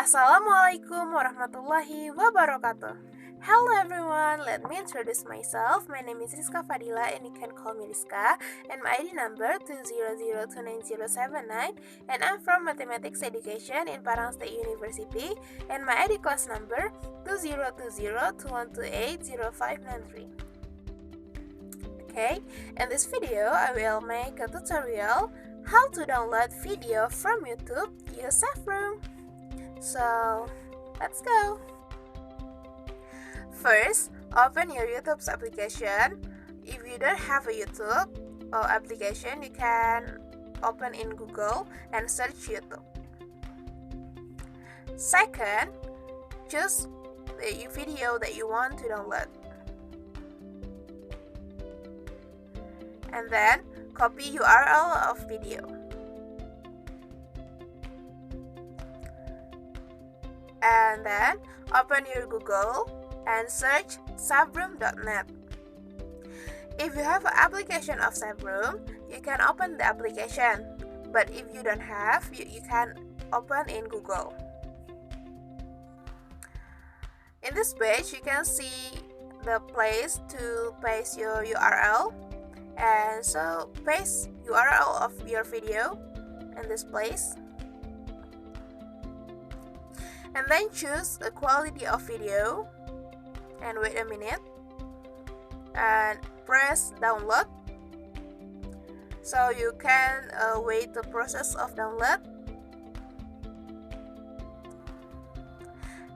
Assalamualaikum warahmatullahi wabarakatuh. Hello everyone, let me introduce myself. My name is Rizka Fadila and you can call me Rizka, and my ID number 2002979, and I'm from Mathematics Education in Padang State University, and my ID class number 202021280593. Okay, in this video I will make a tutorial how to download video from YouTube using Savefrom. So, let's go! First, open your YouTube's application. If you don't have a YouTube application, you can open in Google and search YouTube. Second, choose the video that you want to download. And then, copy URL of video. And then, open your Google and search savefrom.net. If you have an application of Savefrom, you can open the application. But if you don't have, you can open in Google. In this page, you can see the place to paste your URL. And so, paste URL of your video in this place. And then choose a quality of video. And wait a minute. And press download. So you can wait the process of download.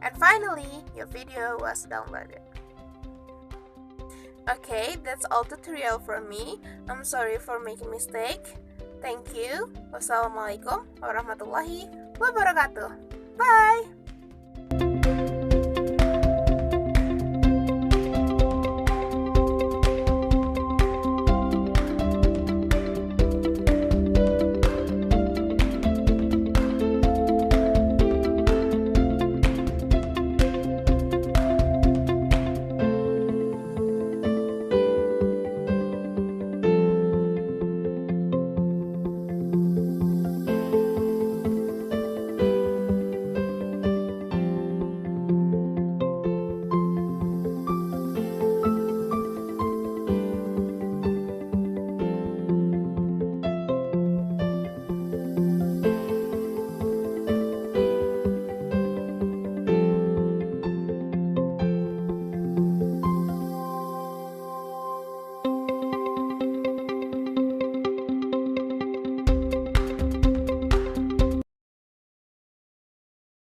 And finally, your video was downloaded. Okay, that's all tutorial from me. I'm sorry for making mistake. Thank you. Wassalamualaikum warahmatullahi wabarakatuh. Bye.